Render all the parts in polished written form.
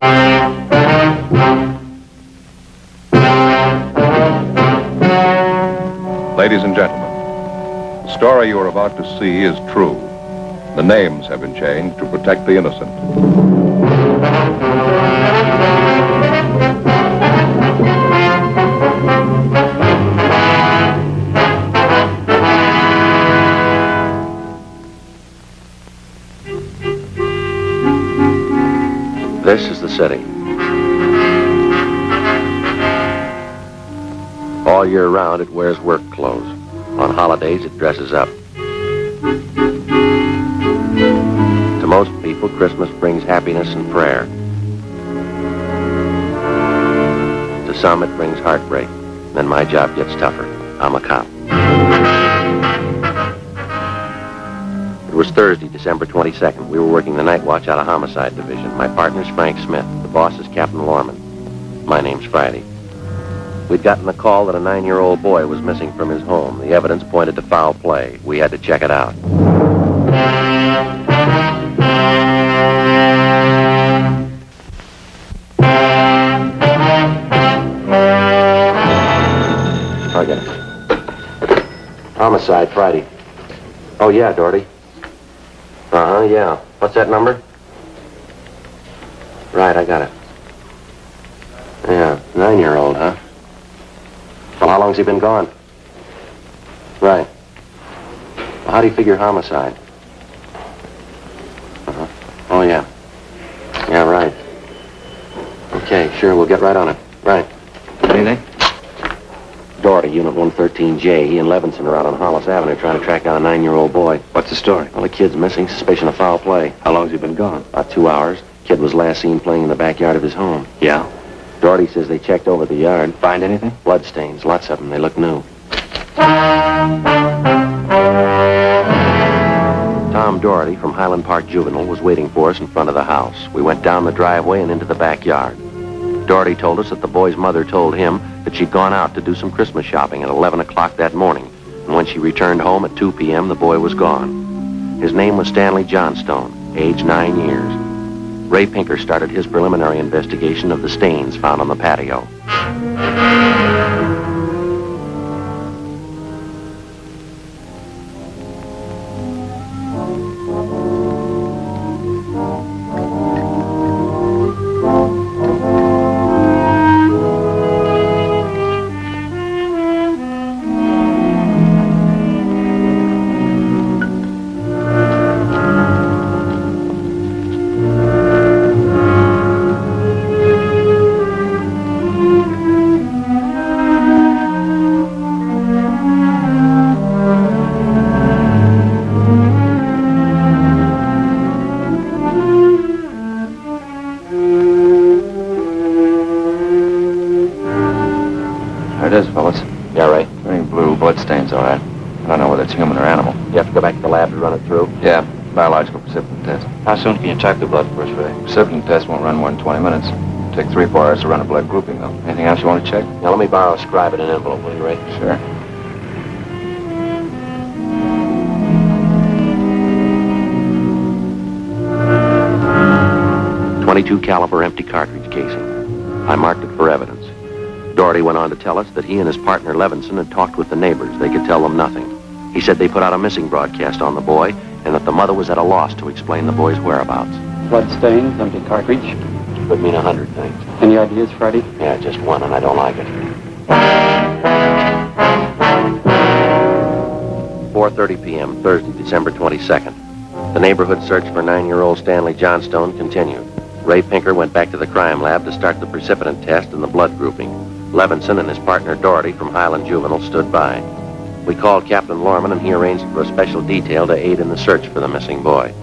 Ladies and gentlemen, the story you are about to see is true. The names have been changed to protect the innocent. This is the city. All year round, it wears work clothes. On holidays, it dresses up. To most people, Christmas brings happiness and prayer. To some, it brings heartbreak. Then my job gets tougher. I'm a cop. It was Thursday, December 22nd. We were working the night watch out of Homicide Division. My partner's Frank Smith. The boss is Captain Lorman. My name's Friday. We'd gotten a call that a 9-year-old boy was missing from his home. The evidence pointed to foul play. We had to check it out. Target. Homicide, Friday. Oh, yeah, Doherty. Uh-huh, yeah. What's that number? Right, I got it. Yeah, 9-year-old, huh? Well, how long's he been gone? Right. Well, how do you figure homicide? Uh-huh. Oh, yeah. Yeah, right. Okay, sure, we'll get right on it. Right. Anything? Doherty, Unit 113J. He and Levinson are out on Hollis Avenue trying to track down a 9-year-old boy. What's the story? Well, the kid's missing, suspicion of foul play. How long's he been gone? About 2 hours. Kid was last seen playing in the backyard of his home. Yeah? Doherty says they checked over the yard. Find anything? Blood stains, lots of them. They look new. Tom Doherty from Highland Park Juvenile was waiting for us in front of the house. We went down the driveway and into the backyard. Doherty told us that the boy's mother told him that she'd gone out to do some Christmas shopping at 11 o'clock that morning. And when she returned home at 2 p.m., the boy was gone. His name was Stanley Johnstone, age 9 years. Ray Pinker started his preliminary investigation of the stains found on the patio. There it is, fellas. Yeah, Ray? Turning blue, blood stains, all right. I don't know whether it's human or animal. You have to go back to the lab to run it through? Yeah, biological precipitin test. How soon can you check the blood for us, Ray? Precipitin test won't run more than 20 minutes. Take 3 or 4 hours to run a blood grouping, though. Anything else you want to check? Now, let me borrow a scribe and an envelope, will you, Ray? Sure. .22 caliber empty cartridge casing. I marked it for evidence. Doherty went on to tell us that he and his partner Levinson had talked with the neighbors. They could tell them nothing. He said they put out a missing broadcast on the boy and that the mother was at a loss to explain the boy's whereabouts. Blood stains, empty cartridge. Could mean 100 things. Any ideas, Friday? Yeah, just one, and I don't like it. 4:30 p.m., Thursday, December 22nd. The neighborhood search for 9-year-old Stanley Johnstone continued. Ray Pinker went back to the crime lab to start the precipitin test and the blood grouping. Levinson and his partner Doherty from Highland Juvenile stood by. We called Captain Lorman, and he arranged for a special detail to aid in the search for the missing boy.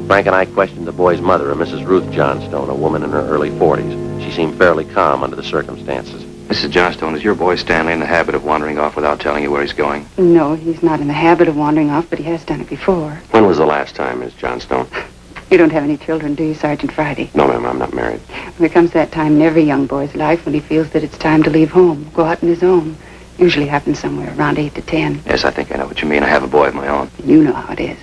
Frank and I questioned the boy's mother, a Mrs. Ruth Johnstone, a woman in her early 40s. She seemed fairly calm under the circumstances. Mrs. Johnstone, is your boy Stanley in the habit of wandering off without telling you where he's going? No, he's not in the habit of wandering off, but he has done it before. When was the last time, Miss Johnstone? You don't have any children, do you, Sergeant Friday? No, ma'am, I'm not married. There comes that time in every young boy's life when he feels that it's time to leave home, go out on his own. Usually happens somewhere around 8 to 10. Yes, I think I know what you mean. I have a boy of my own. You know how it is.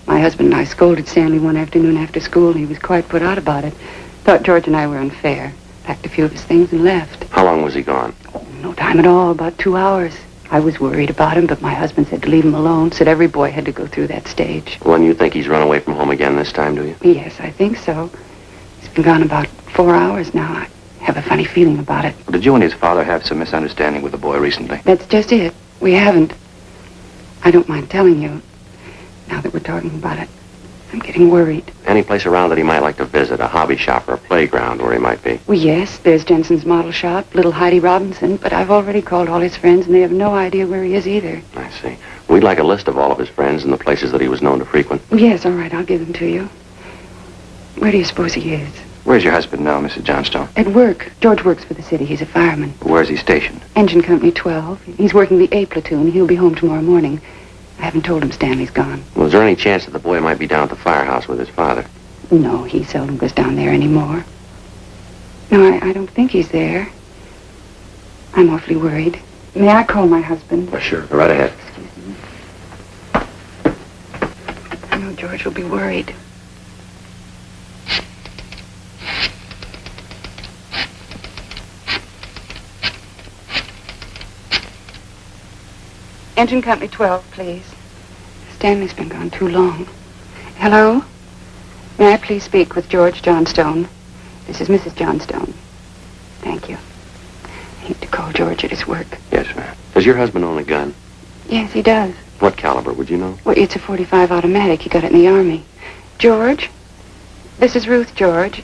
My husband and I scolded Stanley one afternoon after school, and he was quite put out about it. Thought George and I were unfair. Packed a few of his things and left. How long was he gone? No time at all, about 2 hours. I was worried about him, but my husband said to leave him alone. Said every boy had to go through that stage. Well, and you think he's run away from home again this time, do you? Yes, I think so. He's been gone about 4 hours now. I have a funny feeling about it. Did you and his father have some misunderstanding with the boy recently? That's just it. We haven't. I don't mind telling you, now that we're talking about it. I'm getting worried. Any place around that he might like to visit, a hobby shop or a playground where he might be? Well, yes, there's Jensen's model shop, little Heidi Robinson, but I've already called all his friends, and they have no idea where he is either. I see. We'd like a list of all of his friends and the places that he was known to frequent. Yes, all right, I'll give them to you. Where do you suppose he is? Where's your husband now, Mrs. Johnstone? At work. George works for the city. He's a fireman. Where's he stationed? Engine Company 12. He's working the A platoon. He'll be home tomorrow morning. I haven't told him Stanley's gone. Was there any chance that the boy might be down at the firehouse with his father? No, he seldom goes down there anymore. No, I don't think he's there. I'm awfully worried. May I call my husband? Oh, sure. Go right ahead. I know George will be worried. Engine Company 12, please. Stanley's been gone too long. Hello? May I please speak with George Johnstone? This is Mrs. Johnstone. Thank you. I hate to call George at his work. Yes, ma'am. Does your husband own a gun? Yes, he does. What caliber, would you know? Well, it's a .45 automatic. He got it in the Army. George? This is Ruth, George.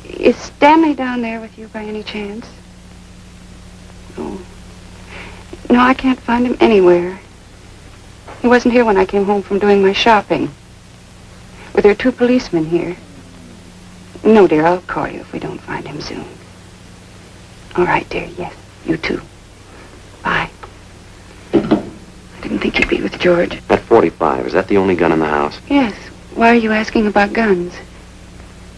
Is Stanley down there with you by any chance? Oh. No, I can't find him anywhere. He wasn't here when I came home from doing my shopping. Well, there are 2 policemen here. No, dear, I'll call you if we don't find him soon. All right, dear, yes, you too. Bye. I didn't think you'd be with George. That .45, is that the only gun in the house? Yes. Why are you asking about guns?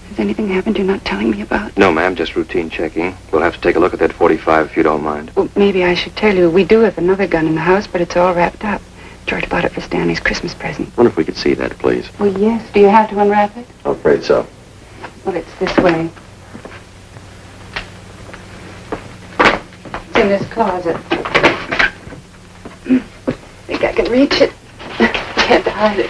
Has anything happened you're not telling me about? No, ma'am, just routine checking. We'll have to take a look at that .45 if you don't mind. Well, maybe I should tell you. We do have another gun in the house, but it's all wrapped up. George bought it for Stanley's Christmas present. Wonder if we could see that, please. Well, yes. Do you have to unwrap it? I'm afraid so. Well, it's this way. It's in this closet. Think I can reach it. I had to hide it.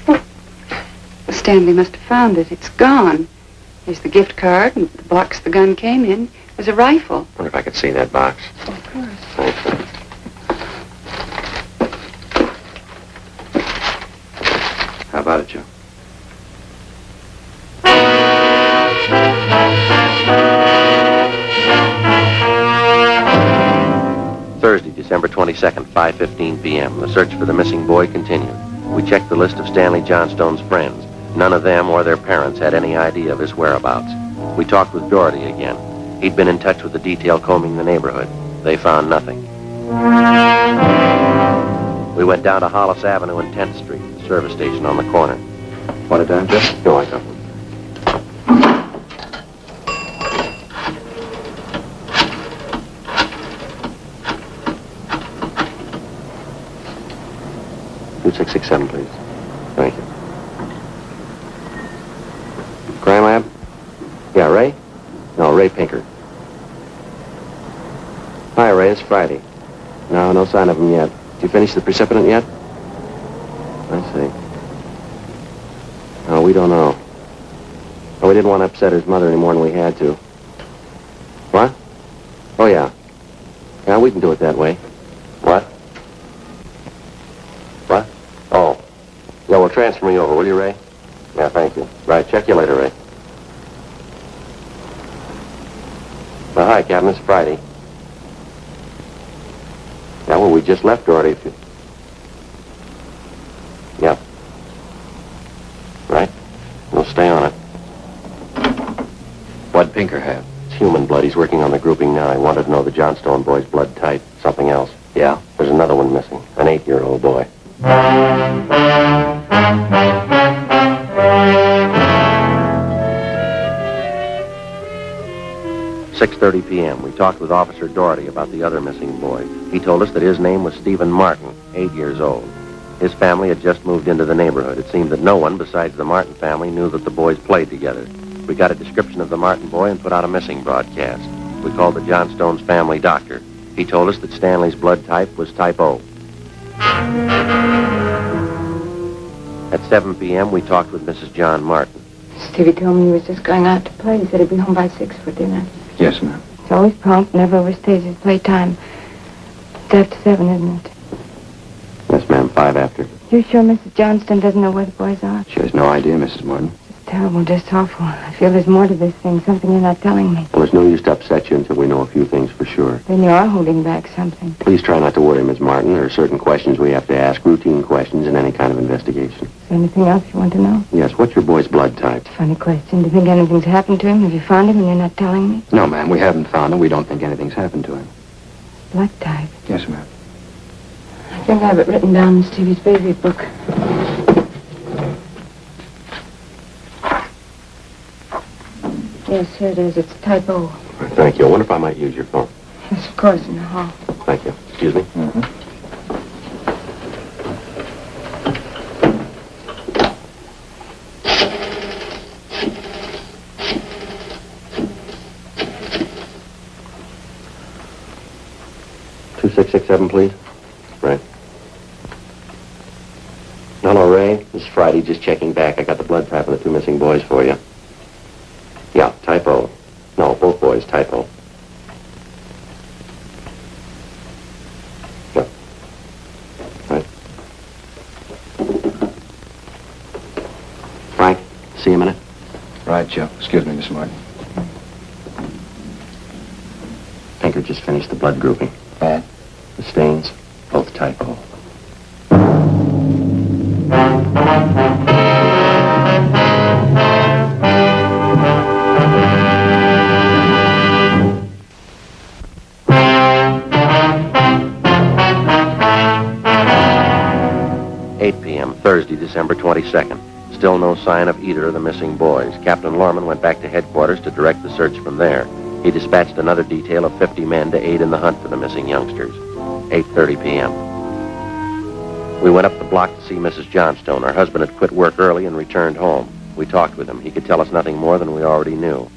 Oh. Stanley must have found it. It's gone. There's the gift card and the box the gun came in. There's a rifle. Wonder if I could see that box. Of course. Thanks, sir. How about it, Joe? Thursday, December 22nd, 5:15 p.m. The search for the missing boy continued. We checked the list of Stanley Johnstone's friends. None of them or their parents had any idea of his whereabouts. We talked with Doherty again. He'd been in touch with the detail combing the neighborhood. They found nothing. We went down to Hollis Avenue and 10th Street, the service station on the corner. Want a dime, Joe? Go on, come. Two 667, please. Thank you. Crime lab? Yeah, Ray? No, Ray Pinker. Hi, Ray. It's Friday. No sign of him yet. Did you finish the precipitant yet? I see. No, we don't know. Oh, we didn't want to upset his mother any more than we had to. What? Oh, yeah. Yeah, we can do it that way. What? What? Oh. Yeah, well, transfer me over, will you, Ray? Yeah, thank you. Right, check you later, Ray. Well, hi, Captain. It's Friday. Yeah, well, we just left Doherty. Yeah. Right? We'll stay on it. What'd Pinker have? It's human blood. He's working on the grouping now. I wanted to know the Johnstone boy's blood type. Something else. Yeah? There's another one missing. An 8-year-old boy. 6:30 p.m., we talked with Officer Doherty about the other missing boy. He told us that his name was Stephen Martin, 8 years old. His family had just moved into the neighborhood. It seemed that no one besides the Martin family knew that the boys played together. We got a description of the Martin boy and put out a missing broadcast. We called the Johnstone's family doctor. He told us that Stanley's blood type was type O. At 7 p.m., we talked with Mrs. John Martin. Stevie told me he was just going out to play. He said he'd be home by 6 for dinner. Yes, ma'am. He's always prompt, never overstays his playtime. It's after 7, isn't it? Yes, ma'am. 5 after. You sure Mrs. Johnston doesn't know where the boys are? She has no idea, Mrs. Martin. It's terrible, just awful. I feel there's more to this thing, something you're not telling me. Well, there's no use to upset you until we know a few things for sure. Then you are holding back something. Please try not to worry, Ms. Martin. There are certain questions we have to ask, routine questions in any kind of investigation. Is there anything else you want to know? Yes, what's your boy's blood type? Funny question. Do you think anything's happened to him? Have you found him and you're not telling me? No, ma'am. We haven't found him. We don't think anything's happened to him. Blood type. Yes, ma'am. I think I have it written down in Stevie's baby book. Yes, here it is. It's type O. Thank you. I wonder if I might use your phone. Yes, of course, in the hall. Thank you. Excuse me? Mm-hmm. 2667, please. Right. Hello, Ray. This is Friday. Just checking back. I got the blood type of the 2 missing boys for you. Yeah, type O. No, both boys, type O. Yeah. Right. Frank, see you a minute. Right, Joe. Excuse me, Miss Martin. Tinker just finished the blood grouping. And? The stains, both type O. 8 p.m., Thursday, December 22nd. Still no sign of either of the missing boys. Captain Lorman went back to headquarters to direct the search from there. He dispatched another detail of 50 men to aid in the hunt for the missing youngsters. 8:30 p.m. We went up the block to see Mrs. Johnstone. Her husband had quit work early and returned home. We talked with him. He could tell us nothing more than we already knew.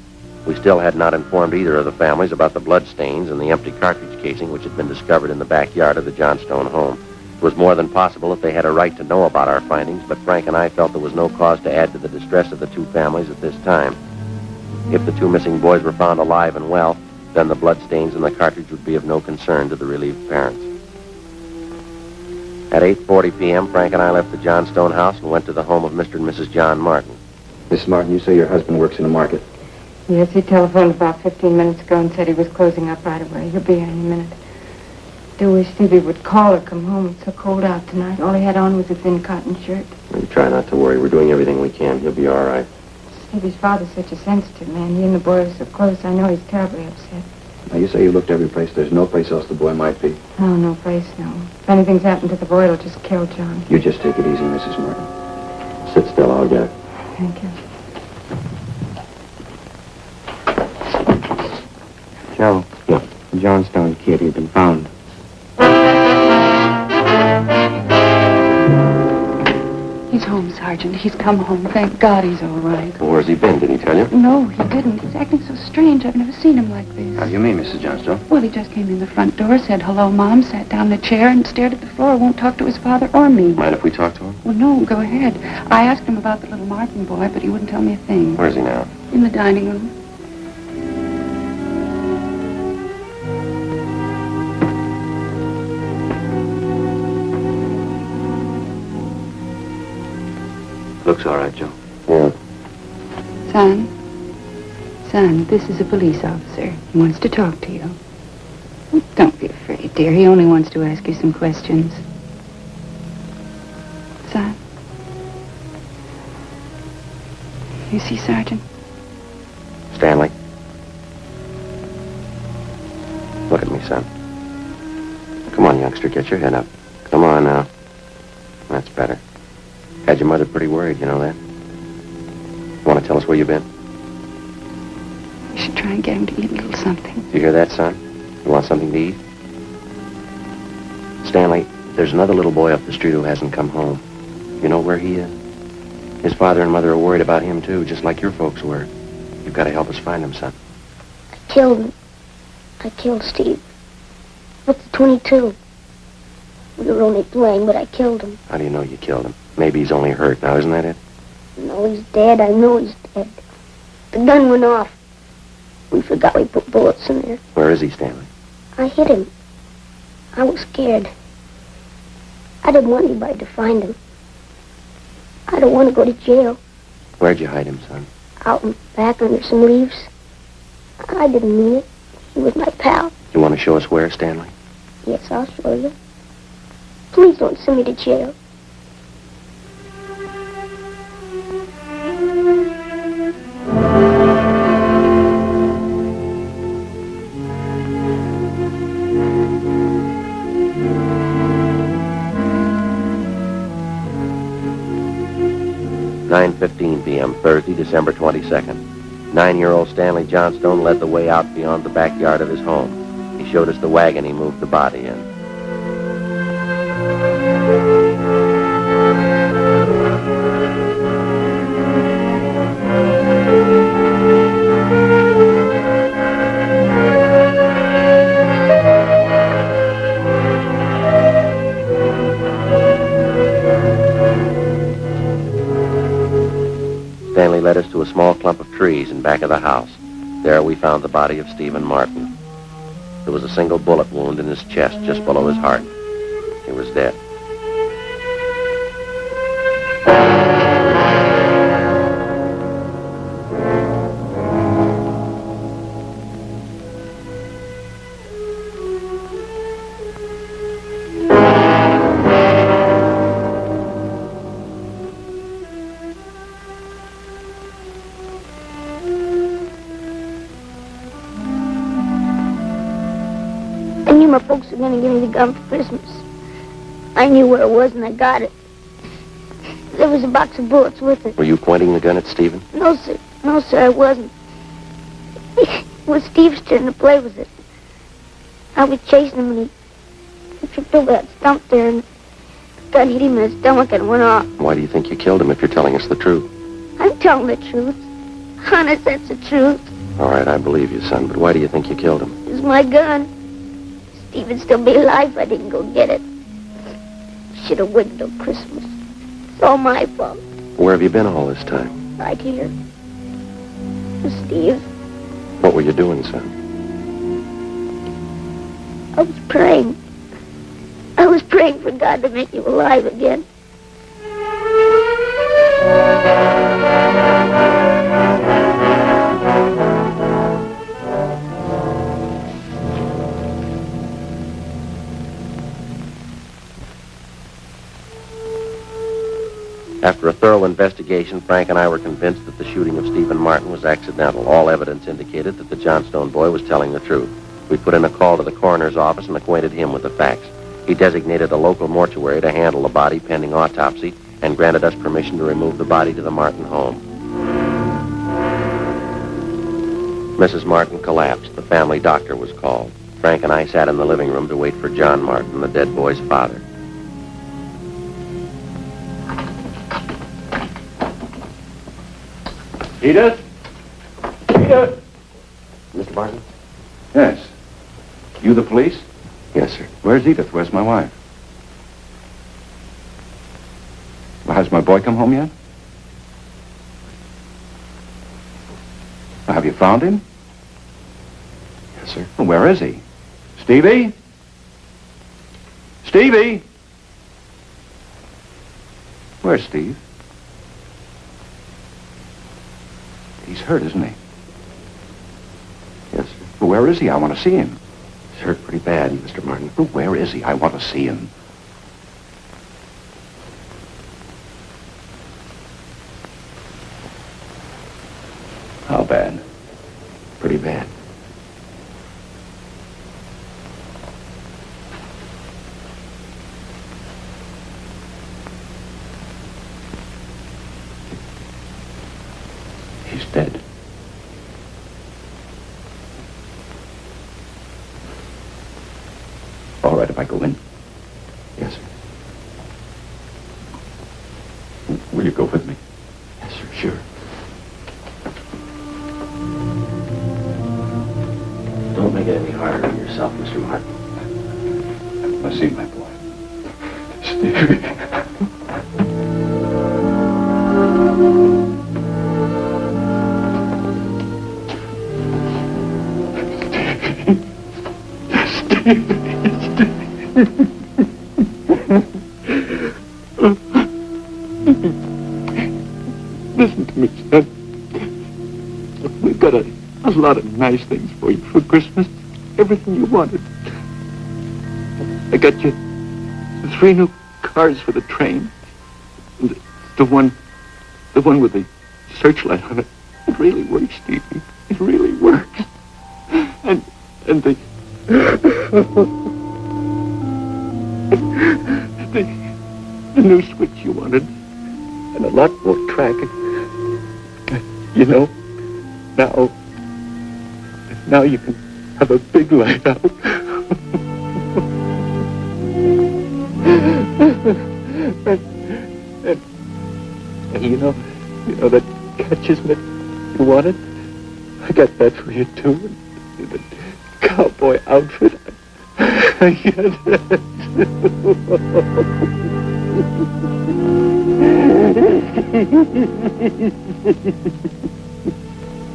We still had not informed either of the families about the blood stains and the empty cartridge casing which had been discovered in the backyard of the Johnstone home. It was more than possible that they had a right to know about our findings, but Frank and I felt there was no cause to add to the distress of the 2 families at this time. If the 2 missing boys were found alive and well, then the blood stains in the cartridge would be of no concern to the relieved parents. At 8:40 p.m., Frank and I left the Johnstone house and went to the home of Mr. and Mrs. John Martin. Miss Martin, you say your husband works in the market. Yes, he telephoned about 15 minutes ago and said he was closing up right away. He'll be here any minute. Do wish Stevie would call or come home. It's so cold out tonight. All he had on was a thin cotton shirt. You try not to worry. We're doing everything we can. He'll be all right. Stevie's father's such a sensitive man. He and the boy are so close. I know he's terribly upset. Now, you say you looked every place. There's no place else the boy might be. Oh, no place, no. If anything's happened to the boy, it'll just kill John. You just take it easy, Mrs. Martin. Sit still. I'll get it. Thank you. Joe. Yeah. The Johnstone kid, he's been found. He's home, Sergeant. He's come home. Thank God he's all right. Well, where's he been? Did he tell you? No, he didn't. He's acting so strange. I've never seen him like this. How do you mean, Mrs. Johnstone? Well, he just came in the front door, said hello, Mom, sat down in a chair and stared at the floor. Won't talk to his father or me. Mind if we talk to him? Well, no, go ahead. I asked him about the little Martin boy, but he wouldn't tell me a thing. Where's he now? In the dining room. Looks all right, Joe. Yeah. Son, this is a police officer. He wants to talk to you. Don't be afraid, dear. He only wants to ask you some questions. Son? You see, Sergeant? Stanley? Look at me, son. Come on, youngster, get your head up. Come on now. That's better. Had your mother pretty worried, you know that? Want to tell us where you've been? You should try try and get him to eat a little something. You hear that, son? You want something to eat? Stanley, there's another little boy up the street who hasn't come home. You know where he is? His father and mother are worried about him, too, just like your folks were. You've got to help us find him, son. I killed him. I killed Steve. With the 22. We were only playing, but I killed him. How do you know you killed him? Maybe he's only hurt now, isn't that it? No, he's dead. I know he's dead. The gun went off. We forgot we put bullets in there. Where is he, Stanley? I hit him. I was scared. I didn't want anybody to find him. I don't want to go to jail. Where'd you hide him, son? Out in back under some leaves. I didn't mean it. He was my pal. You want to show us where, Stanley? Yes, I'll show you. Please don't send me to jail. (9:15 p.m., Thursday, December 22nd. 9-year-old Stanley Johnstone led the way out beyond the backyard of his home. He showed us the wagon he moved the body in. Stanley led us to a small clump of trees in back of the house. There we found the body of Stephen Martin. There was a single bullet wound in his chest just below his heart. He was dead. I knew my folks were going to give me the gun for Christmas. I knew where it was and I got it. There was a box of bullets with it. Were you pointing the gun at Stephen? No, sir. No, sir, I wasn't. It was Steve's turn to play with it. I was chasing him and he tripped over that stump there and the gun hit him in his stomach and went off. Why do you think you killed him if you're telling us the truth? I'm telling the truth. Honest, that's the truth. All right, I believe you, son, but why do you think you killed him? It's my gun. Steve'd still be alive if I didn't go get it. Should have waited till Christmas. It's all my fault. Where have you been all this time? Right here. With Steve. What were you doing, son? I was praying. I was praying for God to make you alive again. After a thorough investigation, Frank and I were convinced that the shooting of Stephen Martin was accidental. All evidence indicated that the Johnstone boy was telling the truth. We put in a call to the coroner's office and acquainted him with the facts. He designated a local mortuary to handle the body pending autopsy and granted us permission to remove the body to the Martin home. Mrs. Martin collapsed. The family doctor was called. Frank and I sat in the living room to wait for John Martin, the dead boy's father. Edith? Edith? Mr. Martin? Yes. You the police? Yes, sir. Where's Edith? Where's my wife? Well, has my boy come home yet? Well, have you found him? Yes, sir. Well, where is he? Stevie? Stevie? Where's Steve? He's hurt, isn't he? Yes, sir. Well, where is he? I want to see him. He's hurt pretty bad, Mr. Martin. Well, where is he? I want to see him. How bad? Pretty bad. He's dead. Will you go with me? Yes, sir, sure. Don't make it any harder on yourself, Mr. Martin. I see my boy. Stevie. Listen to me, son. We've got a lot of nice things for you for Christmas. Everything you wanted. I got you 3 new cars for the train. And the one with the searchlight on it. It really works, Stevie. It really works. And the the new switch you wanted. And a lot more track. You know, now you can have a big light out. and you know that catches mitt you wanted? I got that for you too. And the cowboy outfit. I got that.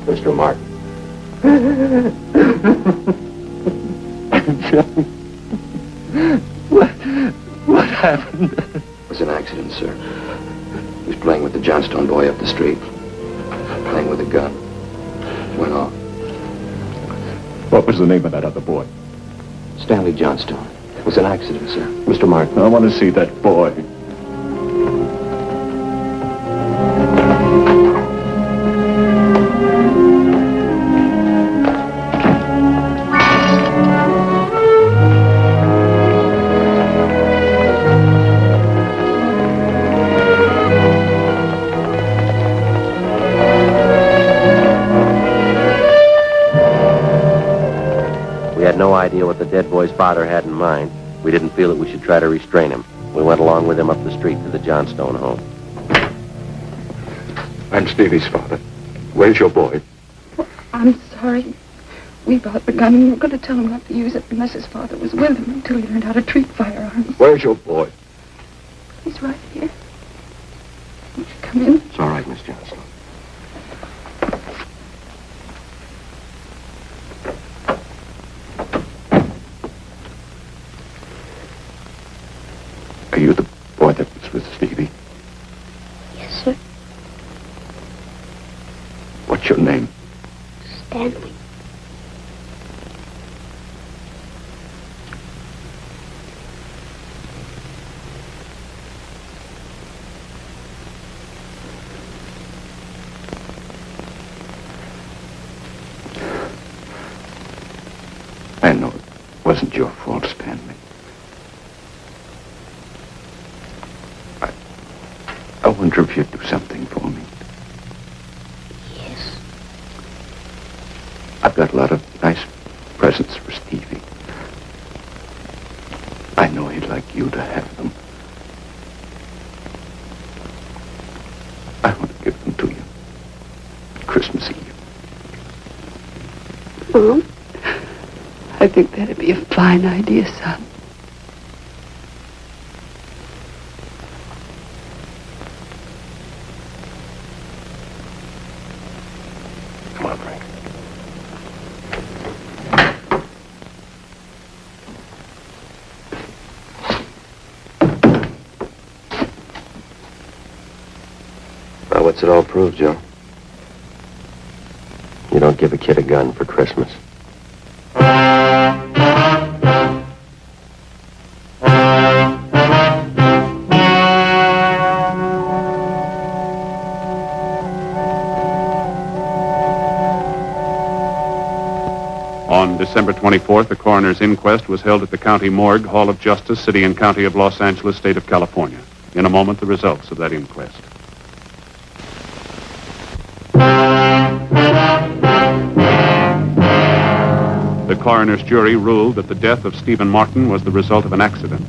Mr. Martin. What happened? It was an accident, sir. He was playing with the Johnstone boy up the street. Playing with a gun. Went off. What was the name of that other boy? Stanley Johnstone. It was an accident, sir. Mr. Martin. I want to see that boy. We had no idea what the dead boy's father had in mind. We didn't feel that we should try to restrain him. We went along with him up the street to the Johnstone home. I'm Stevie's father. Where's your boy? I'm sorry. We bought the gun and we were going to tell him not to use it unless his father was with him until he learned how to treat firearms. Where's your boy? He's right here. Won't you come in? It's all right, Miss Johnstone. Are you the boy that was with Stevie? Yes, sir. What's your name? Stanley. I know it wasn't your fault, Stanley. I wonder if you'd do something for me. Yes. I've got a lot of nice presents for Stevie. I know he'd like you to have them. I want to give them to you. Christmas Eve. Mom, I think that'd be a fine idea, son. Come on, Frank. Well, what's it all prove, Joe? You don't give a kid a gun for Christmas. On December 24th, the coroner's inquest was held at the County Morgue, Hall of Justice, City and County of Los Angeles, State of California. In a moment, the results of that inquest. The coroner's jury ruled that the death of Stephen Martin was the result of an accident.